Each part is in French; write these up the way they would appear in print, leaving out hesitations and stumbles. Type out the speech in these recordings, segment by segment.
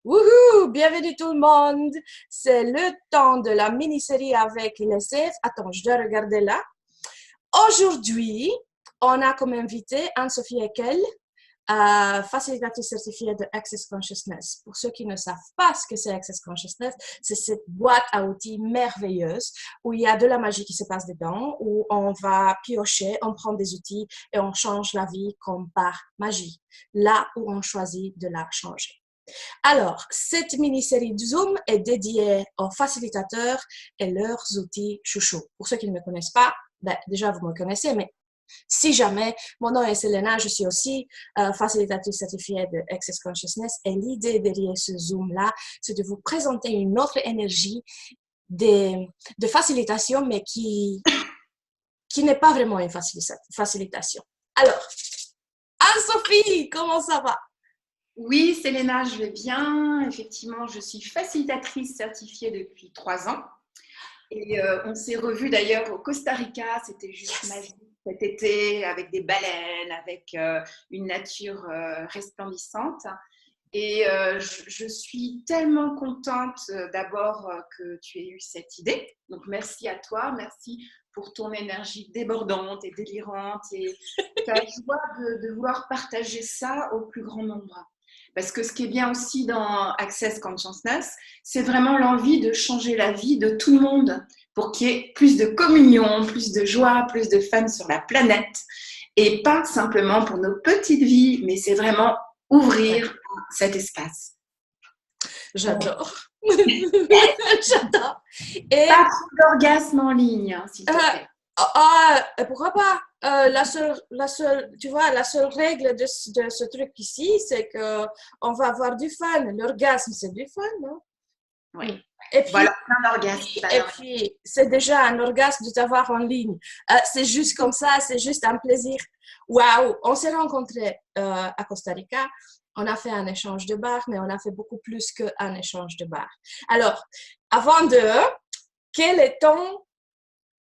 Wouhou! Bienvenue tout le monde! C'est le temps de la mini-série avec les CF. Attends, je dois regarder là. Aujourd'hui, on a comme invité Anne-Sophie Eckel, facilitatrice certifiée de Access Consciousness. Pour ceux qui ne savent pas ce que c'est Access Consciousness, c'est cette boîte à outils merveilleuse où il y a de la magie qui se passe dedans, où on va piocher, on prend des outils et on change la vie comme par magie, là où on choisit de la changer. Alors, cette mini-série de Zoom est dédiée aux facilitateurs et leurs outils chouchous. Pour ceux qui ne me connaissent pas, déjà vous me connaissez, mais si jamais, mon nom est Selena, je suis aussi facilitatrice certifiée de Access Consciousness et l'idée derrière ce Zoom-là, c'est de vous présenter une autre énergie de facilitation, mais qui n'est pas vraiment une facilitation. Alors, Anne-Sophie, comment ça va? Oui, Selena, je vais bien. Effectivement, je suis facilitatrice certifiée depuis 3 ans. Et on s'est revus d'ailleurs au Costa Rica. C'était juste magique cet été avec des baleines, avec une nature resplendissante. Et je suis tellement contente d'abord que tu aies eu cette idée. Donc, merci à toi. Merci pour ton énergie débordante et délirante et ta joie de vouloir partager ça au plus grand nombre. Parce que ce qui est bien aussi dans Access Consciousness, c'est vraiment l'envie de changer la vie de tout le monde pour qu'il y ait plus de communion, plus de joie, plus de fun sur la planète. Et pas simplement pour nos petites vies, mais c'est vraiment ouvrir cet espace. J'adore. J'adore. Et Pas trop d'orgasme en ligne, hein, s'il te plaît. pourquoi pas? Tu vois, la seule règle de ce truc ici, c'est que on va avoir du fun. L'orgasme, c'est du fun, non? Oui. Et puis, Voilà, plein d'orgasmes. et puis, c'est déjà un orgasme de t'avoir en ligne. C'est juste comme ça, c'est juste un plaisir. Waouh! On s'est rencontrés à Costa Rica. On a fait un échange de bars, mais on a fait beaucoup plus qu'un échange de bars. Alors, avant de, quel est ton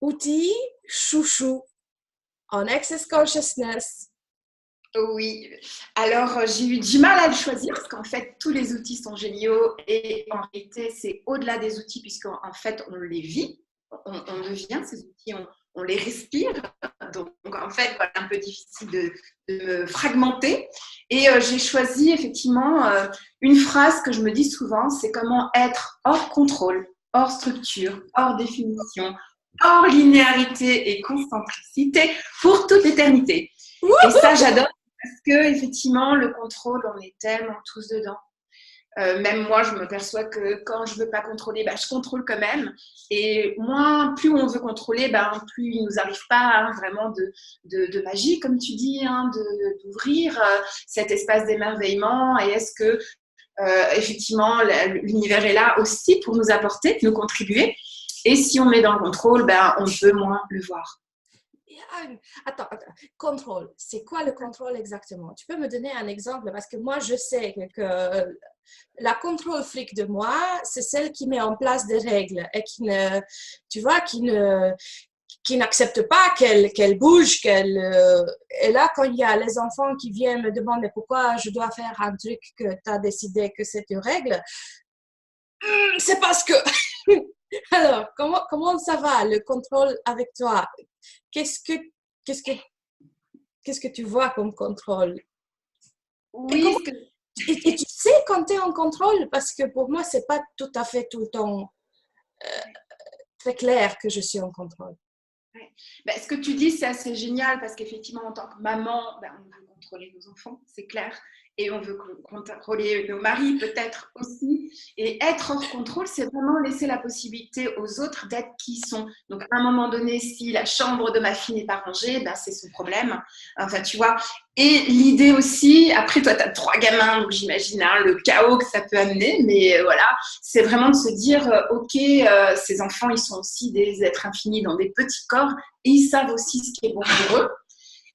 outil chouchou en Access Consciousness? Oui, alors j'ai eu du mal à le choisir parce qu'en fait tous les outils sont géniaux et en réalité c'est au-delà des outils puisqu'en fait on les vit, on devient ces outils, on les respire. Donc en fait voilà, un peu difficile de me fragmenter et j'ai choisi effectivement une phrase que je me dis souvent, c'est comment être hors contrôle, hors structure, hors définition, hors linéarité et concentricité pour toute l'éternité. Et ça j'adore. Parce que effectivement, le contrôle, on est tellement tous dedans. Même moi, je me perçois que quand je veux pas contrôler, je contrôle quand même. Et plus on veut contrôler, plus il nous arrive pas vraiment de magie, comme tu dis, d'ouvrir cet espace d'émerveillement. Et est-ce que effectivement, l'univers est là aussi pour nous apporter, nous contribuer. Et si on met dans le contrôle, on peut moins le voir. Attends, contrôle. C'est quoi le contrôle exactement? Tu peux me donner un exemple? Parce que moi, je sais que la contrôle fric de moi, c'est celle qui met en place des règles et qui ne, tu vois, qui n'accepte pas qu'elle bouge, et là, quand il y a les enfants qui viennent me demander pourquoi je dois faire un truc que tu as décidé que c'est une règle, c'est parce que... Alors, comment ça va, le contrôle avec toi? Qu'est-ce que, qu'est-ce que, qu'est-ce que tu vois comme contrôle? Et, Oui, et tu sais quand tu es en contrôle? Parce que pour moi, c'est pas tout à fait tout le temps très clair que je suis en contrôle. Ce que tu dis, c'est assez génial parce qu'effectivement, en tant que maman, on veut contrôler nos enfants, c'est clair. Et on veut contrôler nos maris peut-être aussi. Et être hors contrôle, c'est vraiment laisser la possibilité aux autres d'être qui ils sont. Donc, à un moment donné, si la chambre de ma fille n'est pas rangée, c'est son problème. Enfin, tu vois. Et l'idée aussi, après, toi, tu as 3 gamins, donc j'imagine le chaos que ça peut amener. Mais voilà, c'est vraiment de se dire, OK, ces enfants, ils sont aussi des êtres infinis dans des petits corps et ils savent aussi ce qui est bon pour eux.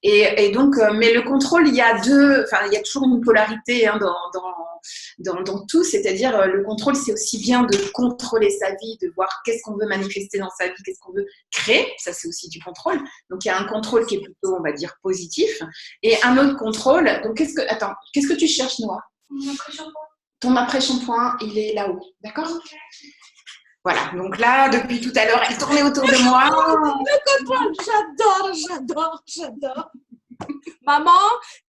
Et donc, mais le contrôle, il y a toujours une polarité dans tout, c'est-à-dire le contrôle, c'est aussi bien de contrôler sa vie, de voir qu'est-ce qu'on veut manifester dans sa vie, qu'est-ce qu'on veut créer, ça c'est aussi du contrôle. Donc il y a un contrôle qui est plutôt, on va dire, positif, et un autre contrôle. Donc qu'est-ce que tu cherches, Noah? ton après-shampoing, il est là-haut, d'accord? Voilà, donc là, depuis tout à l'heure, elle tournait autour de moi. Le contrôle, j'adore. Maman,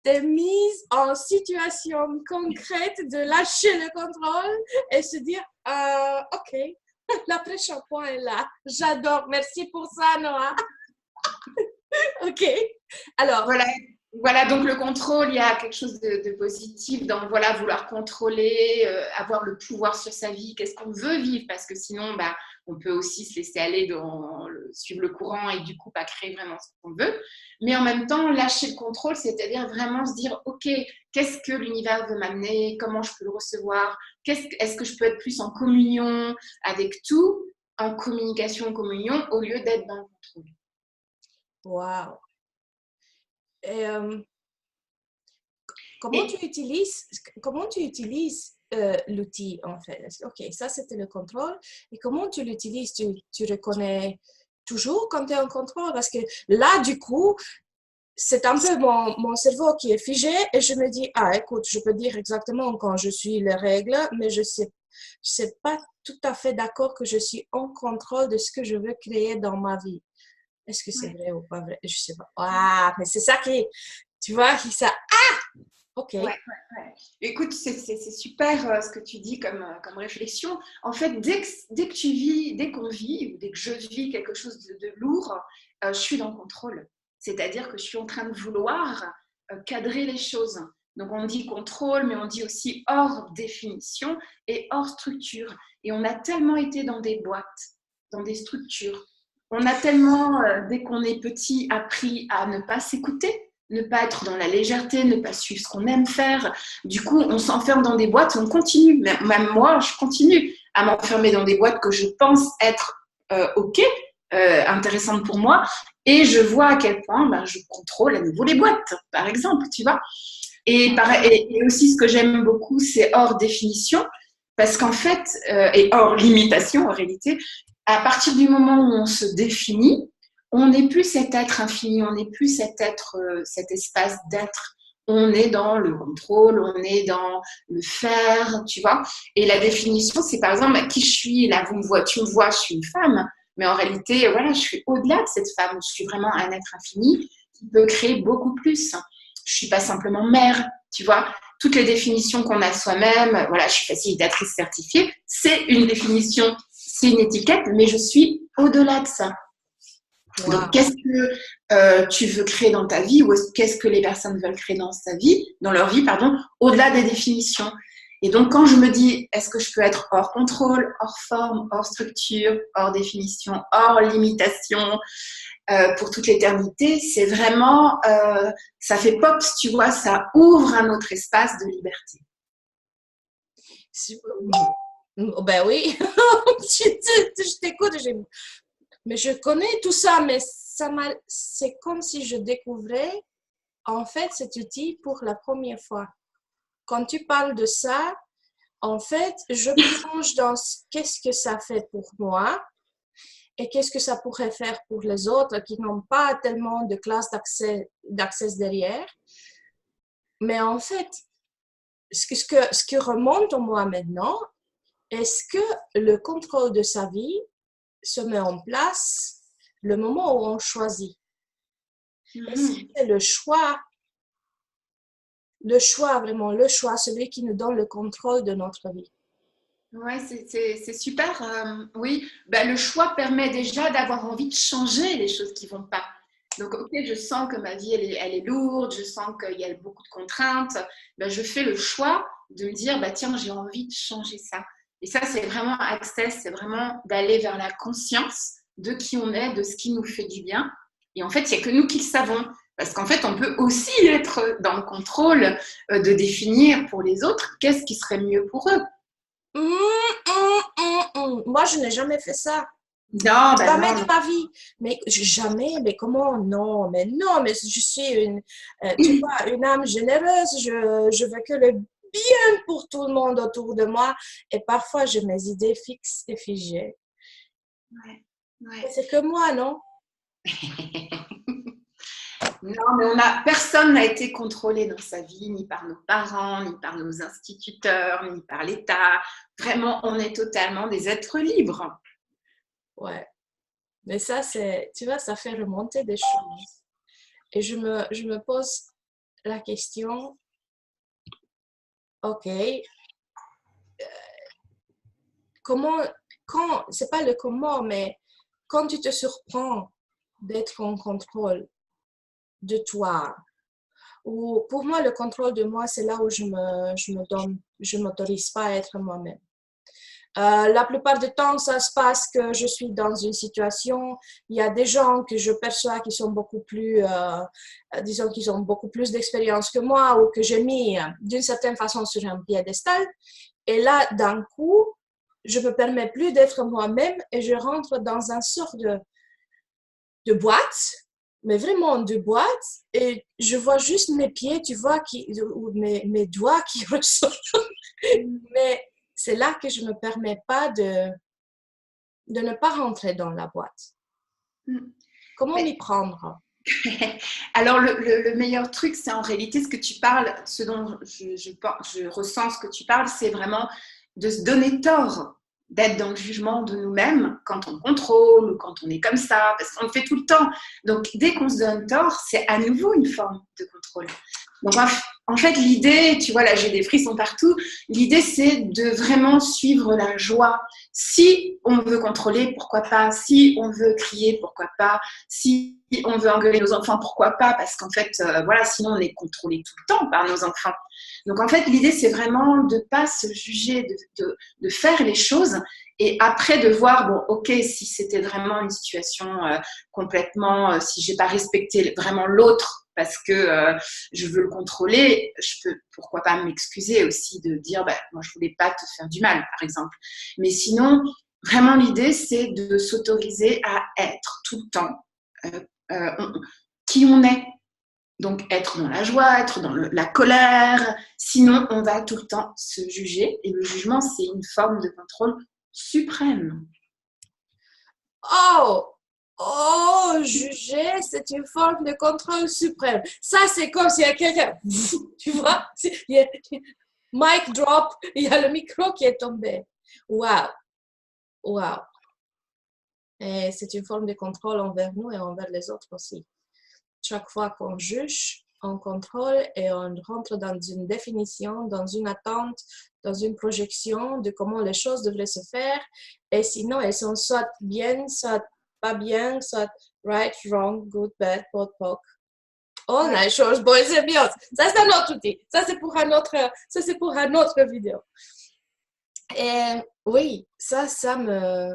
t'es mise en situation concrète de lâcher le contrôle et se dire, ok, l'après-shampoing est là. J'adore, merci pour ça, Noah. Ok, alors. Voilà, donc le contrôle, il y a quelque chose de positif dans voilà, vouloir contrôler, avoir le pouvoir sur sa vie, qu'est-ce qu'on veut vivre, parce que sinon, bah, on peut aussi se laisser aller suivre le courant et du coup pas créer vraiment ce qu'on veut. Mais en même temps, lâcher le contrôle, c'est-à-dire vraiment se dire, ok, qu'est-ce que l'univers veut m'amener, comment je peux le recevoir, est-ce que je peux être plus en communion avec tout, en communication, en communion, au lieu d'être dans le contrôle. Wow. Et, comment tu utilises l'outil en fait? Ok, ça c'était le contrôle. Et comment tu l'utilises? Tu reconnais toujours quand tu es en contrôle? Parce que là, du coup, c'est un peu mon cerveau qui est figé et je me dis, ah écoute, je peux dire exactement quand je suis les règles, mais je sais pas tout à fait d'accord que je suis en contrôle de ce que je veux créer dans ma vie. Est-ce que c'est vrai ou pas vrai? Je sais pas. Ah, mais c'est ça qui, tu vois, ça. Ah! Ok. Ouais. Écoute, c'est super ce que tu dis comme réflexion. En fait, dès qu'on vit, ou dès que je vis quelque chose de lourd, je suis dans le contrôle. C'est-à-dire que je suis en train de vouloir cadrer les choses. Donc, on dit contrôle, mais on dit aussi hors définition et hors structure. Et on a tellement été dans des boîtes, dans des structures. On a tellement, dès qu'on est petit, appris à ne pas s'écouter, ne pas être dans la légèreté, ne pas suivre ce qu'on aime faire. Du coup, on s'enferme dans des boîtes, on continue. Même moi, je continue à m'enfermer dans des boîtes que je pense être OK, intéressantes pour moi. Et je vois à quel point je contrôle à nouveau les boîtes, par exemple, tu vois. Et aussi, ce que j'aime beaucoup, c'est hors définition, parce qu'en fait, et hors limitation en réalité, à partir du moment où on se définit, on n'est plus cet être infini, on n'est plus cet être, cet espace d'être. On est dans le contrôle, on est dans le faire, tu vois. Et la définition, c'est par exemple qui je suis. Là, tu me vois, je suis une femme, mais en réalité, voilà, je suis au-delà de cette femme. Je suis vraiment un être infini qui peut créer beaucoup plus. Je suis pas simplement mère, tu vois. Toutes les définitions qu'on a soi-même, voilà, je suis facilitatrice certifiée, c'est une définition, c'est une étiquette, mais je suis au-delà de ça. Wow. Donc, qu'est-ce que tu veux créer dans ta vie ou qu'est-ce que les personnes veulent créer dans leur vie, pardon, au-delà des définitions. Et donc, quand je me dis, est-ce que je peux être hors contrôle, hors forme, hors structure, hors définition, hors limitation pour toute l'éternité, c'est vraiment, ça fait pop, tu vois, ça ouvre un autre espace de liberté. Ben oui, je t'écoute, mais je connais tout ça, mais c'est comme si je découvrais en fait cet outil pour la première fois. Quand tu parles de ça, en fait, je plonge dans qu'est-ce que ça fait pour moi et qu'est-ce que ça pourrait faire pour les autres qui n'ont pas tellement de classe d'accès derrière. Mais en fait, ce que remonte en moi maintenant, est-ce que le contrôle de sa vie se met en place le moment où on choisit? Est-ce que c'est le choix, vraiment le choix, celui qui nous donne le contrôle de notre vie? Ouais, c'est super. Oui, le choix permet déjà d'avoir envie de changer les choses qui ne vont pas. Donc, ok, je sens que ma vie, elle est lourde, je sens qu'il y a beaucoup de contraintes. Je fais le choix de me dire, tiens, j'ai envie de changer ça. Et ça, c'est vraiment access, c'est vraiment d'aller vers la conscience de qui on est, de ce qui nous fait du bien. Et en fait, il n'y a que nous qui le savons. Parce qu'en fait, on peut aussi être dans le contrôle de définir pour les autres qu'est-ce qui serait mieux pour eux. Moi, je n'ai jamais fait ça. Non, jamais de ma vie. Mais jamais, mais comment? Non, mais je suis tu vois, une âme généreuse. Je veux que le bien pour tout le monde autour de moi. Et parfois, j'ai mes idées fixes et figées. Ouais. C'est que moi, non? Non, mais personne n'a été contrôlé dans sa vie, ni par nos parents, ni par nos instituteurs, ni par l'État. Vraiment, on est totalement des êtres libres. Ouais. Mais ça, tu vois, ça fait remonter des choses. Et je me pose la question, ok, c'est pas le comment, mais quand tu te surprends d'être en contrôle de toi, ou pour moi, le contrôle de moi, c'est là où je m'autorise pas à être moi-même. La plupart du temps, ça se passe que je suis dans une situation, il y a des gens que je perçois qui sont beaucoup plus, disons qu'ils ont beaucoup plus d'expérience que moi ou que j'ai mis d'une certaine façon sur un piédestal. Et là, d'un coup, je me permets plus d'être moi-même et je rentre dans un sort de boîte, mais vraiment de boîte, et je vois juste mes pieds, tu vois, ou mes doigts qui ressortent. Mais c'est là que je ne me permets pas de ne pas rentrer dans la boîte. Comment m'y prendre? Alors, le meilleur truc, c'est en réalité ce que tu parles, ce dont je ressens ce que tu parles, c'est vraiment de se donner tort d'être dans le jugement de nous-mêmes quand on contrôle ou quand on est comme ça, parce qu'on le fait tout le temps. Donc, dès qu'on se donne tort, c'est à nouveau une forme de contrôle. Donc, en fait, l'idée, tu vois, là, j'ai des frissons partout. L'idée, c'est de vraiment suivre la joie. Si on veut contrôler, pourquoi pas? Si on veut crier, pourquoi pas? Si on veut engueuler nos enfants, pourquoi pas? Parce qu'en fait, voilà, sinon on est contrôlé tout le temps par nos enfants. Donc, en fait, l'idée, c'est vraiment de ne pas se juger, de faire les choses et après de voir, bon, ok, si c'était vraiment une situation complètement, si j'ai pas respecté vraiment l'autre parce que je veux le contrôler, je peux, pourquoi pas m'excuser aussi de dire, bah, moi je voulais pas te faire du mal, par exemple. Mais sinon, vraiment l'idée, c'est de s'autoriser à être tout le temps qui on est. Donc être dans la joie, être dans la colère, sinon on va tout le temps se juger et le jugement, c'est une forme de contrôle suprême. Oh! Oh, juger, c'est une forme de contrôle suprême. Ça, c'est comme s'il y a quelqu'un, tu vois, mic drop, il y a le micro qui est tombé. Wow, wow. Et c'est une forme de contrôle envers nous et envers les autres aussi. Chaque fois qu'on juge, on contrôle et on rentre dans une définition, dans une attente, dans une projection de comment les choses devraient se faire. Et sinon, elles sont soit bien, soit pas bien, soit right, wrong, good, bad, pot, poc. Oh, nice chose, bon, c'est bien. Ça, c'est un autre outil. Ça, c'est pour un autre vidéo. Et oui, ça me...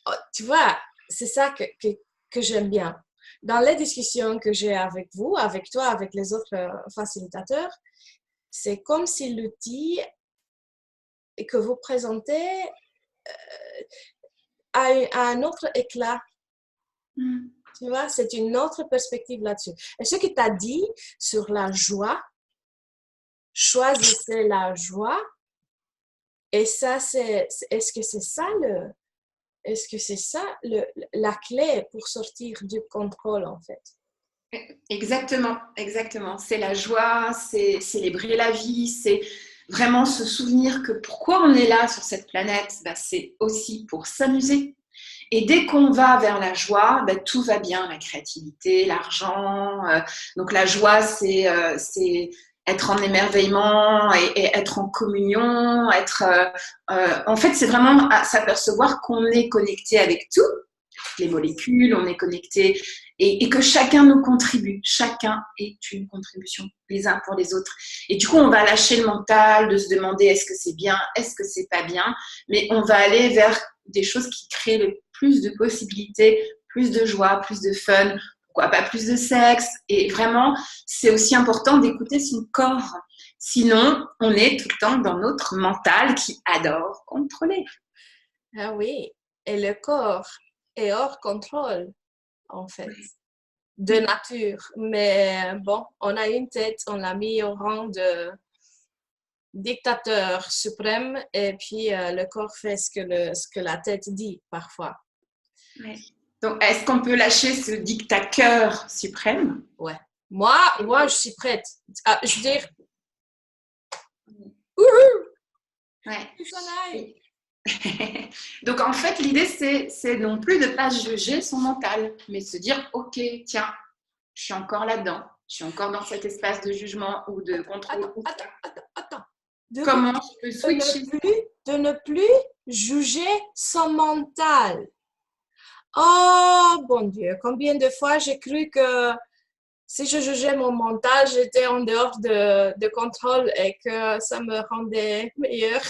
Oh, tu vois, c'est ça que j'aime bien. Dans les discussions que j'ai avec vous, avec toi, avec les autres facilitateurs, c'est comme si l'outil que vous présentez a un autre éclat. Tu vois, c'est une autre perspective là-dessus. Et ce que tu as dit sur la joie, choisissez la joie, et ça, est-ce que c'est ça est-ce que c'est ça la clé pour sortir du contrôle, en fait? Exactement, exactement. C'est la joie, c'est célébrer la vie, c'est vraiment se souvenir que pourquoi on est là sur cette planète, bah, c'est aussi pour s'amuser. Et dès qu'on va vers la joie, bah, tout va bien, la créativité, l'argent. Donc la joie, c'est être en émerveillement et être en communion. En fait, c'est vraiment à s'apercevoir qu'on est connecté avec tout, les molécules, on est connecté et que chacun nous contribue. Chacun est une contribution, les uns pour les autres. Et du coup, on va lâcher le mental de se demander est-ce que c'est bien, est-ce que c'est pas bien, mais on va aller vers des choses qui créent le plus de possibilités, plus de joie, plus de fun, pourquoi pas plus de sexe. Et vraiment, c'est aussi important d'écouter son corps. Sinon, on est tout le temps dans notre mental qui adore contrôler. Ah oui, et le corps est hors contrôle, en fait, de nature. Mais bon, on a une tête, on l'a mis au rang de dictateur suprême, et puis le corps fait ce que la tête dit parfois. Ouais. Donc, est-ce qu'on peut lâcher ce dictateur suprême? Ouais. Moi, je suis prête. Ah, je veux dire, wouhou, Ouais. il s'en aille. Donc, en fait, l'idée, c'est non plus de ne pas juger son mental, mais se dire, OK, tiens, je suis encore là-dedans. Je suis encore dans cet espace de jugement ou de contrôle. Attends. Comment je peux switcher? De ne plus juger son mental. Oh, bon Dieu, combien de fois j'ai cru que si je jugeais mon mental, j'étais en dehors de contrôle et que ça me rendait meilleure.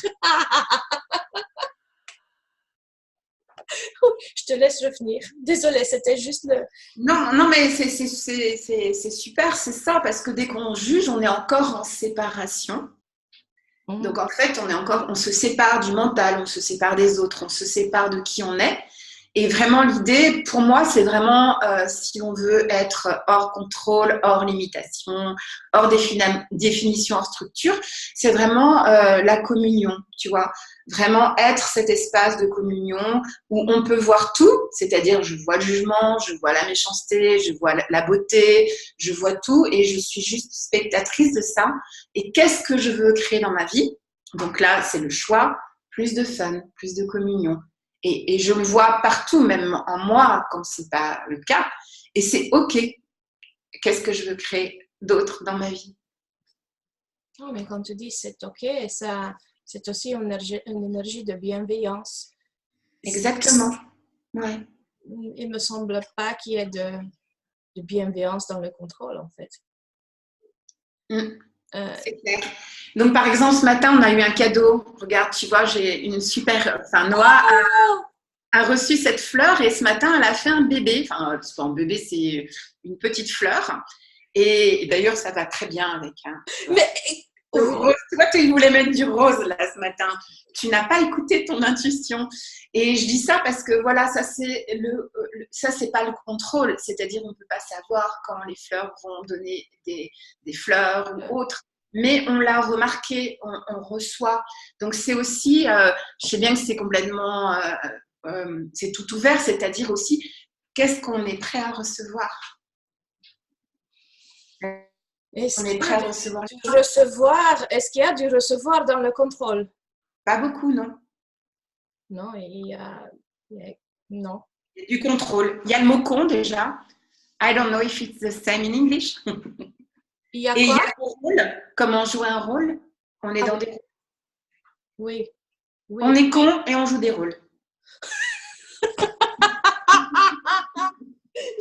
Je te laisse revenir. Désolée, c'était juste le... Non, mais c'est super, c'est ça, parce que dès qu'on juge, on est encore en séparation. Donc en fait, on se sépare du mental, on se sépare des autres, on se sépare de qui on est. Et vraiment, l'idée, pour moi, c'est vraiment, si on veut être hors contrôle, hors limitation, hors définition, hors structure, c'est vraiment la communion, tu vois. Vraiment être cet espace de communion où on peut voir tout, c'est-à-dire je vois le jugement, je vois la méchanceté, je vois la beauté, je vois tout et je suis juste spectatrice de ça. Et qu'est-ce que je veux créer dans ma vie? Donc là, c'est le choix, plus de fun, plus de communion. Et je le vois partout, même en moi, quand ce n'est pas le cas. Et c'est OK. Qu'est-ce que je veux créer d'autre dans ma vie? Non, mais quand tu dis c'est OK, ça, c'est aussi une énergie de bienveillance. Exactement. Ouais. Il ne me semble pas qu'il y ait de bienveillance dans le contrôle, en fait. C'est clair. Donc, par exemple, ce matin, on a eu un cadeau. Regarde, tu vois, j'ai une super... Enfin, Noah a reçu cette fleur et ce matin, elle a fait un bébé. Enfin, c'est pas un bébé, c'est une petite fleur. Et d'ailleurs, ça va très bien avec Mais... le rose. Tu vois, tu voulais mettre du rose là ce matin. Tu n'as pas écouté ton intuition. Et je dis ça parce que voilà, ça c'est pas le contrôle. C'est-à-dire, on peut pas savoir quand les fleurs vont donner des fleurs ou autres. Mais on l'a remarqué, on reçoit. Donc c'est aussi, je sais bien que c'est complètement, c'est tout ouvert. C'est-à-dire aussi, qu'est-ce qu'on est prêt à recevoir? Est-ce On qu'il est y prêt a à recevoir. est-ce qu'il y a du recevoir dans le contrôle? Pas beaucoup, non. Non, non. Il y a du contrôle. Il y a le mot con déjà. I don't know if it's the same in English. Il y a Et il y quoi? a le rôle. Comment jouer un rôle? On est dans des rôles. Oui, On oui. est con et on joue des rôles.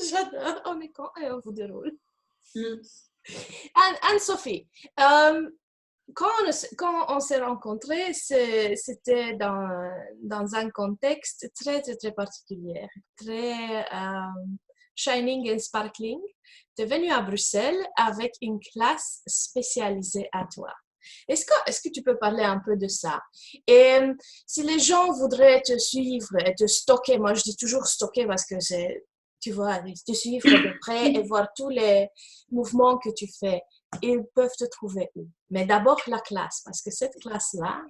J'adore, on est con et on vous déroule. Mm. Anne-Sophie, quand on s'est rencontrés, c'était dans un contexte très, très, très particulier, très shining and sparkling. Tu es venue à Bruxelles avec une classe spécialisée à toi. Est-ce que tu peux parler un peu de ça? Et si les gens voudraient te suivre et te stocker, moi je dis toujours stocker parce que c'est, tu vois, te suivre de près et voir tous les mouvements que tu fais, ils peuvent te trouver où? Mais d'abord la classe, parce que cette classe-là,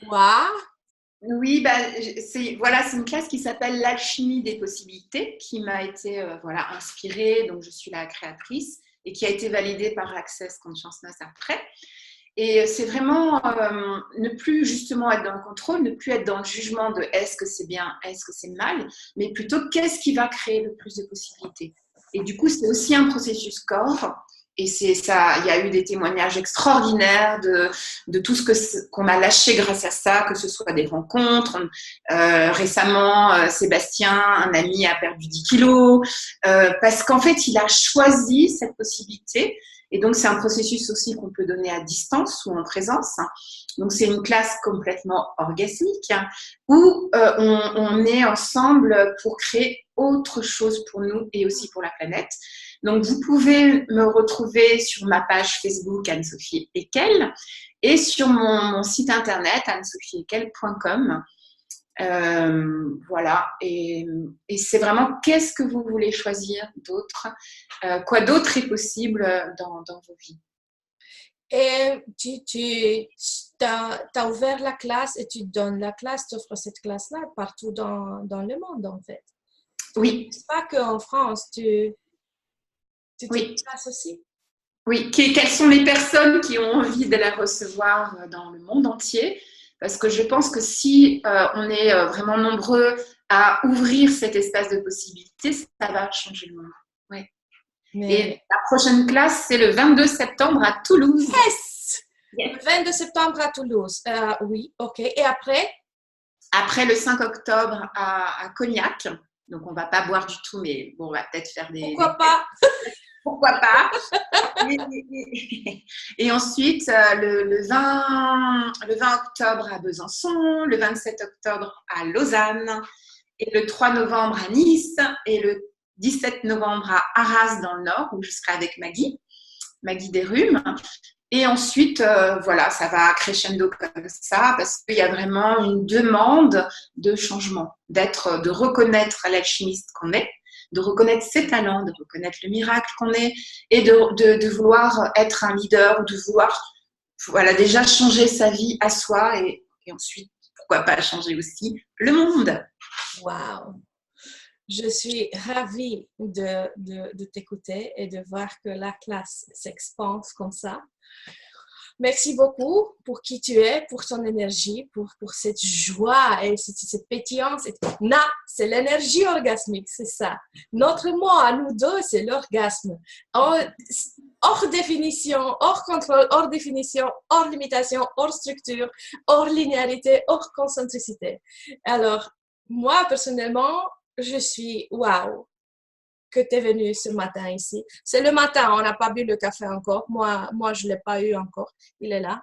waouh! Oui, bah, c'est une classe qui s'appelle l'alchimie des possibilités, qui m'a été voilà, inspirée, donc je suis la créatrice, et qui a été validée par Access Consciousness après. Et c'est vraiment ne plus justement être dans le contrôle, ne plus être dans le jugement de est-ce que c'est bien, est-ce que c'est mal, mais plutôt qu'est-ce qui va créer le plus de possibilités. Et du coup, c'est aussi un processus corps. Et c'est ça, il y a eu des témoignages extraordinaires de tout qu'on a lâché grâce à ça, que ce soit des rencontres. Récemment, Sébastien, un ami, a perdu 10 kilos parce qu'en fait, il a choisi cette possibilité. Et donc, c'est un processus aussi qu'on peut donner à distance ou en présence. Donc, c'est une classe complètement orgasmique où on est ensemble pour créer autre chose pour nous et aussi pour la planète. Donc, vous pouvez me retrouver sur ma page Facebook Anne-Sophie Ekel et sur mon site internet annesophieekel.com. Voilà, et c'est vraiment qu'est-ce que vous voulez choisir d'autre, quoi d'autre est possible dans vos vies. Et tu as ouvert la classe et tu donnes la classe, tu offres cette classe-là partout dans le monde en fait. Oui, N'est-ce pas qu'en France, tu te oui, déplaces aussi? oui. Quelles sont les personnes qui ont envie de la recevoir dans le monde entier? Parce que je pense que si on est vraiment nombreux à ouvrir cet espace de possibilités, ça va changer le monde. Ouais. Et Mais la prochaine classe, c'est le 22 septembre à Toulouse. yes! Yes. Le 22 septembre à Toulouse. Oui, ok. Et après? Après le 5 octobre à Cognac. Donc, on ne va pas boire du tout, mais bon, on va peut-être faire Pourquoi des pas? pourquoi pas. Et ensuite, le 20 octobre à Besançon, le 27 octobre à Lausanne, et le 3 novembre à Nice, et le 17 novembre à Arras dans le Nord, où je serai avec Maggie Desrhumes. Et ensuite, voilà, ça va crescendo comme ça, parce qu'il y a vraiment une demande de changement, de reconnaître l'alchimiste qu'on est, de reconnaître ses talents, de reconnaître le miracle qu'on est, et de vouloir être un leader, de vouloir voilà, déjà changer sa vie à soi, et ensuite, pourquoi pas changer aussi le monde. Wow! Je suis ravie de t'écouter et de voir que la classe s'expanse comme ça. Merci beaucoup pour qui tu es, pour ton énergie, pour cette joie et cette pétillance. Na, c'est l'énergie orgasmique, c'est ça. Notre mot à nous deux, c'est l'orgasme. Hors définition, hors contrôle, hors définition, hors limitation, hors structure, hors linéarité, hors concentricité. Alors, moi, personnellement, je suis waouh que tu es venu ce matin ici. C'est le matin, on n'a pas bu le café encore. Moi je ne l'ai pas eu encore. Il est là.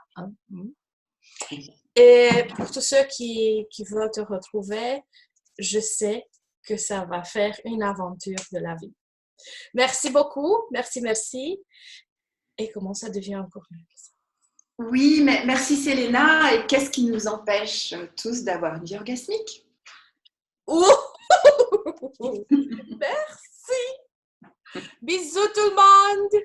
Et pour tous ceux qui veulent te retrouver, je sais que ça va faire une aventure de la vie. Merci beaucoup. Merci, merci. Et comment ça devient encore mieux? Oui, mais merci Selena. Et qu'est-ce qui nous empêche tous d'avoir une vie orgasmique? Merci. Bisous tout le monde.